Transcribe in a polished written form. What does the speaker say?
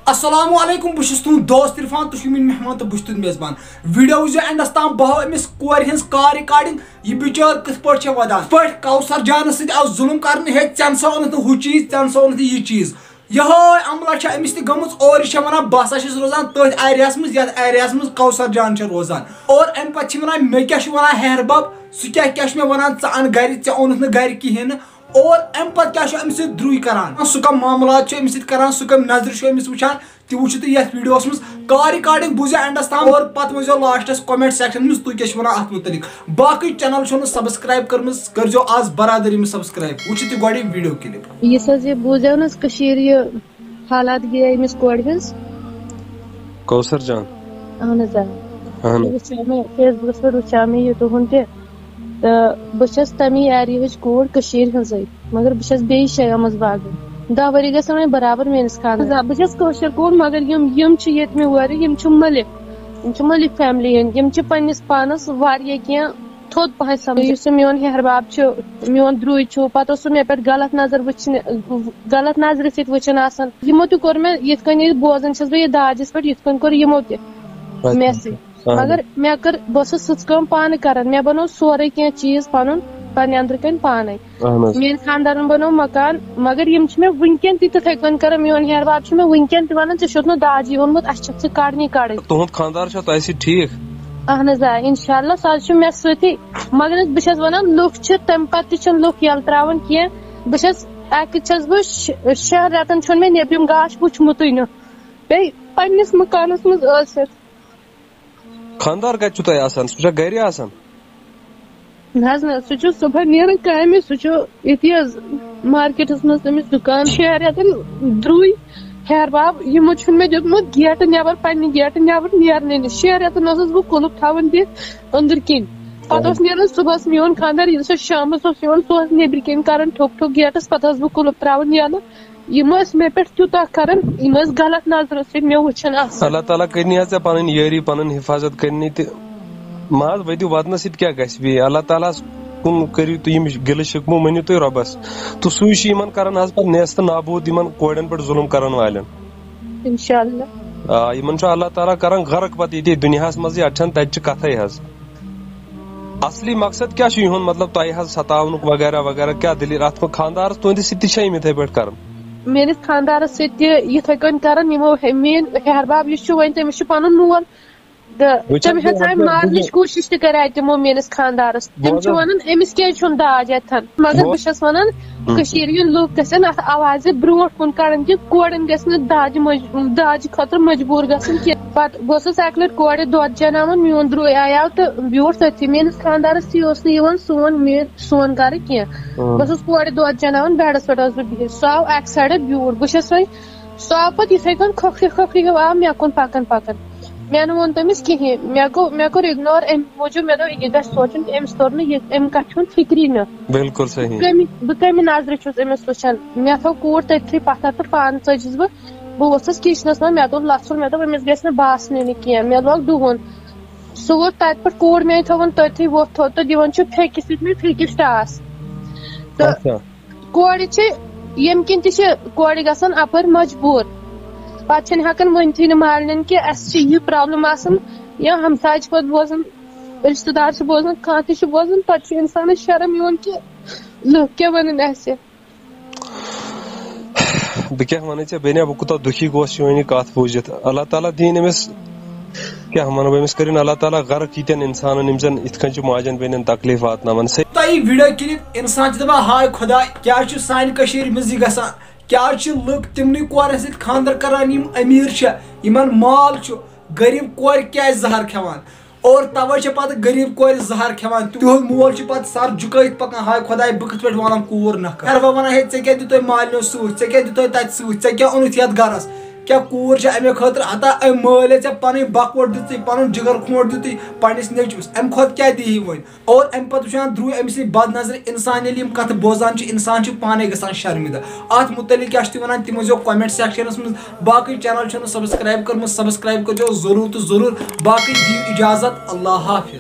السلام علیکم بہٕ چھُس تُہُنٛد دوست عرفان تُہۍ چھِو میٲنۍ مہمان تہٕ بہٕ چھُس تُہُنٛد میزبان ویڈیو وٕچھزیو اینڈس تام بہٕ ہاو أمِس کورِ ہٕنٛز کار رِکاڈِنٛگ یہِ بِچٲر کِتھ پٲٹھۍ چھےٚ وَدان کِتھ پٲٹھۍ کوثر جانَس سۭتۍ آو ظُلُم کرنہٕ ہے ژےٚ نسا اوٚنُتھ نہٕ ہُہ چیٖز ژےٚ نسا اوٚنُتھ یہِ چیٖز یِہوے عملہ چھےٚ أمِس تہِ گٔمٕژ اور یہِ چھےٚ وَنان بہٕ ہسا چھَس روزان تٔتھۍ ایریاہَس منٛز یَتھ ایریاہَس منٛز کوثر جان چھےٚ روزان اور اَمہِ پتہٕ چھِ وَنان مےٚ کیاہ چھُ وَنان ہیہربب سُہ کیاہ چھُ مےٚ وَنان ژٕ اَن گرِ ژےٚ اوٚنُتھ نہٕ گرِ کِہیٖنۍ نہٕ اور اَمہِ پتہٕ کیاہ چھُ أمِس سۭتۍ درٛوے کران سُہ کم معاملات چھُ أمِس سۭتۍ کران سُہ کم نظرِ چھُ أمِس وٕچھان تہِ وٕچھِو تُہۍ یتھ ویڈیوَس منٛز کار رِکاڈِنٛگ بوٗزِو اینڈس تام اور پتہٕ ؤنۍزیو لاسٹس کومنٹ سیکشن منٛز تُہۍ کیاہ چھِو وَنان اَتھ مُتعلِق باقٕے چینل چھو نہٕ سبسکرایب کٔرمٕژ کٔرزیو آز برادر أمِس سبسکرایب وٕچھِو تُہۍ گۄڈٕ یہِ ویڈیو کلِپ یُس حظ یہِ بوٗزیو نہٕ حظ کٔشیٖرِ یہِ حالات گٔیے أمِس کورِ ہٕنٛز کوثر جان اہن حظ وٕچھاو مےٚ فیس بُکس پٮ۪ٹھ وٕچھاو مےٚ یہِ تُہُنٛد تہِ تہٕ بہٕ چھَس تَمی ایریاہٕچ کوٗر کٔشیٖرِ ہٕنٛزٕے مگر بہٕ چھَس بیٚیہِ جایہِ آمٕژ باغن 10 ؤری گژھن وۄنۍ برابر میٲنِس خانٛدرس بہٕ چھَس کٲشِر کوٗر مگر یِم چھِ ییٚتہِ مےٚ وورِ یِم چھِ مٔلِک فیملی ہٕنٛدۍ یِم چھِ پننِس پانس واریاہ کینٛہہ تھوٚد پہن سمجھ یُس سُہ میون ہیہرباب چھُ میون درٛوے چھُ پتہٕ اوس سُہ مےٚ پٮ۪ٹھ غلط نظرِ سۭتۍ وٕچھان آسان یِمو تہِ کوٚر مےٚ یِتھ کٔنۍ ییٚلہِ بوزان چھَس بہٕ یہِ داجس پٮ۪ٹھ یِتھ کٔنۍ کوٚر یِمو تہِ مےٚ سۭتۍ مگر مےٚ کٔر بہٕ ٲسٕس سٕژ کٲم پانہٕ کران مےٚ بنوو سورُے کینٛہہ چیٖز پننہِ أنٛدرٕ کَنۍ پانے میٲنۍ خانٛدارن بنوو مکان مگر یِم چھِ مےٚ وٕنکیٚن تہِ تِتھٕے کٔنۍ کران میون ہیہرباب چھُ مےٚ وٕنکیٚن تہِ ونان ژےٚ چھُتھ نہٕ داجی اوٚنمُت اَسہِ چھَکھ ژٕ کڑنی تُہُنٛد خانٛدار چھا تۄہہِ سۭتۍ ٹھیٖک اہن حظ انشاء اللہ سُہ حظ چھُ مےٚ سۭتی مگر بہٕ چھَس ونان لُکھ چھِ تمہِ پتہٕ تہِ چھِنہٕ لُکھ یلہٕ تراوان کینٛہہ بہٕ چھَس اکہِ چھَس بہٕ 6 رٮ۪تن چھُنہٕ مےٚ نیبرِم گاش وٕچھمُتٕے نہٕ بیٚیہِ پننِس مکانس منٛز ٲسِتھ خانٛدار کتہِ چھُو تۄہہِ آسان سُہ چھا گرِ آسان نہ حظ نہ سُہ چھُ صبحن نیران کامہِ سُہ چھُ ییٚتی حظ مارکیٹس منٛز تٔمِس دُکان 6 رٮ۪تن درٛوے ہیہرباب یِمو چھُنہٕ مےٚ دیُتمُت گیٹہٕ نٮ۪بر پننہِ گیٹہٕ نٮ۪بر نیرنٕے نہٕ 6 رٮ۪تن ٲسٕس بہٕ قُلُف تھاوان دِتھ أنٛدٕرۍ کِنۍ پتہٕ اوس نیران صبحس میون خانٛدار ییٚلہِ سُہ شامس اوس یِوان سُہ اوس نیبرٕ کِنۍ کران ٹھوٚک گیٹس پتہٕ ٲسٕس بہٕ قُلُف تراوان یَلہٕ یِم ٲسۍ مےٚ پٮ۪ٹھ تیوٗتاہ کران یِم ٲسۍ غلط نظرو سۭتۍ مےٚ وٕچھان آسان اللہ تعالیٰ کٔرنی حظ ژےٚ پنٕنۍ یٲری پنٕنۍ حفاظت کٔرنی تہٕ مہ حظ ؤتِو ودنہٕ سۭتۍ کیاہ گژھِ بیٚیہِ اللہ تعالیٰ ہس کُن کٔرِو تُہۍ یِم گِلہٕ شِکوٕ مٔنِو تُہۍ رۄبس تہٕ سُے چھُ یِمن کران حظ پتہٕ نیست نابوٗد یِمن کورٮ۪ن پٮ۪ٹھ ظُلُم کرن والٮ۪ن انشاء اللہ آ یِمن چھُ اللہ تعالیٰ کران غرق پتہٕ ییٚتہِ دُنیاہس منٛزٕے اَتہِ چھنہٕ تتہِ چھِ کتھے حظ اصلی مقصد کیاہ چھُ یِہُنٛد مطلب تۄہہِ حظ ستاونُک وغیرہ وغیرہ کیاہ دٔلیٖل اتھ خانٛدارس تُہنٛدِس سۭتۍ تہِ چھا یِم یِتھٕے پٲٹھۍ کران میٲنِس خانٛدارس سۭتۍ تہِ یِتھٕے کٔنۍ کران یِمو میٲنۍ ہیہرباب یُس چھُ وۄنۍ تٔمِس چھُ پنُن مول تہٕ تٔمۍ ہسا مارنٕچ کوٗشش تہِ کریے تِمو میٲنِس خانٛدارس تِم چھِ ونان أمِس کیازِ چھُنہٕ داج اتٮ۪ن مگر بہٕ چھَس ونان کٔشیٖرِ ہٕنٛدۍ لُکھ گژھن اتھ آوازِ برونٛٹھ کُن کڑٕنۍ کہِ کورٮ۪ن گژھِ نہٕ داجہِ خٲطرٕ مجبوٗر گژھُن کینٛہہ پتہٕ بہٕ ٲسٕس اکہِ لٹہِ کورِ دۄد چٮ۪ناوان میون درٛوے آیاو تہٕ بیوٗٹھ تٔتھی میٲنِس خانٛدارس تہِ اوس نہٕ یِوان سون گرٕ کینٛہہ بہٕ ٲسٕس کورِ دۄد چٮ۪ناوان بیڈس پٮ۪ٹھ ٲسٕس بہٕ بِہِتھ سُہ آو اکہِ سایڈٕ بیوٗٹھ بہٕ چھَس وۄنۍ سُہ آو پتہٕ یِتھٕے کٔنۍ کھوکھرِ آو مےٚ کُن پکان مےٚ نہٕ ووٚن تٔمِس کِہینۍ مےٚ کوٚر اِگنور امہِ موٗجوٗب مےٚ دوٚپ یہِ گژھِ سونٛچُن کہِ أمِس توٚر نہٕ امہِ کتھِ ہُنٛد فِکری نہٕ بالکل صحیح بہٕ کمہِ نظرِ چھُس أمِس وٕچھان مےٚ تھٲو کوٗر تٔتھی پتھر تہٕ پانہٕ ژٔجِس بہٕ ؤژھٕس کچنس منٛز مےٚ دوٚپ لژھُن مےٚ دوٚپ أمِس گژھِ نہٕ باسنٕے نہٕ کینٛہہ مےٚ لوگ ڈُوُن سُہ ووت تتہِ پٮ۪ٹھ کوٗر میٲنۍ تھٲوٕن تٔتھی ووٚتھ تھوٚد تہٕ دِوان چھُ پھیٚکہِ سۭتۍ مےٚ پھیٚکِس ٹاس تہٕ کورِ چھِ ییٚمہِ کِنۍ تہِ چھِ کورِ گژھان اپٲرۍ مجبوٗر پتہٕ چھِنہٕ ہٮ۪کان ؤنتھٕے نہٕ مالنٮ۪ن کہِ اسہِ چھِ یہِ پرابلم آسان یا ہمساے چھِ پتہٕ بوزان رشتہٕ دار چھِ بوزان کانٛہہ تہِ چھُ بوزان پتہٕ چھُ انسانس شرم یِوان کہِ لُکھ کیاہ ونان اسہِ بہٕ کیاہ ونہٕ ژےٚ بیٚنہِ بہٕ کوٗتاہ دُکھی گوس چٲنۍ یہِ کتھ بوٗزِتھ اللہ تعالیٰ دِیِن أمِس کیاہ ونہٕ بہٕ أمِس کٔرِنۍ اللہ تعالیٰ غرق ییٖتٮ۪ن انسانن یِم زن یِتھ کٔنۍ چھِ ماجٮ۪ن بیٚنٮ۪ن تکلیٖف واتناوان تۄہہِ یہِ ویڈیو کلِپ انسان چھُ دپان ہاے خۄدا کیٛاہ چھُ سانہِ کٔشیٖرِ منٛز یہِ گژھان کیٛاہ چھِ لُکھ تِمنٕے کورٮ۪ن سۭتۍ خانٛدر کران یِم أمیٖر چھِ یِمن مال چھُ غریٖب کورِ کیٛازِ زہر کھٮ۪وان اور توے چھِ پتہٕ غریٖب کورِ زہر کھٮ۪وان تِہُنٛد مول چھُ پتہٕ سر جُکٲیِتھ پکان ہاے خۄداے بہٕ کِتھ پٲٹھۍ وَنان کوٗر نکھٕ ہیہربب ونان ہے ژےٚ کیٛاہ دِتُے مالنیو سۭتۍ ژےٚ کیٛاہ دِتُے تتہِ سۭتۍ ژےٚ کیٛاہ اوٚنُتھ یتھ گرس کیٛاہ کوٗر چھِ امے خٲطرٕ ہتا أمۍ مٲلۍ ژےٚ پنٕنۍ بکوٹ دِژٕے پنُن جگر کھونٛٹ دِتُے پننِس نیٚچوِس امہِ کھۄتہٕ کیٛاہ دِیہِ وۄنۍ اور امہِ پتہٕ وٕچھان درٛوے أمِس سۭتۍ بد نظرِ انسان ییٚلہِ یِم کتھٕ بوزان چھِ انسان چھُ پانے گژھان شرمِندٕ اتھ مُتعلِق کیٛاہ چھِ تُہۍ ونان تِم ٲسۍزیو کومنٹ سیکشنس منٛز باقٕے چینل چھُ نہٕ سبسکرایب کٔرمٕژ سبسکرایب کٔرزیو ضروٗر تہٕ ضروٗر باقٕے دِیِو اِجازت اللہ حافظ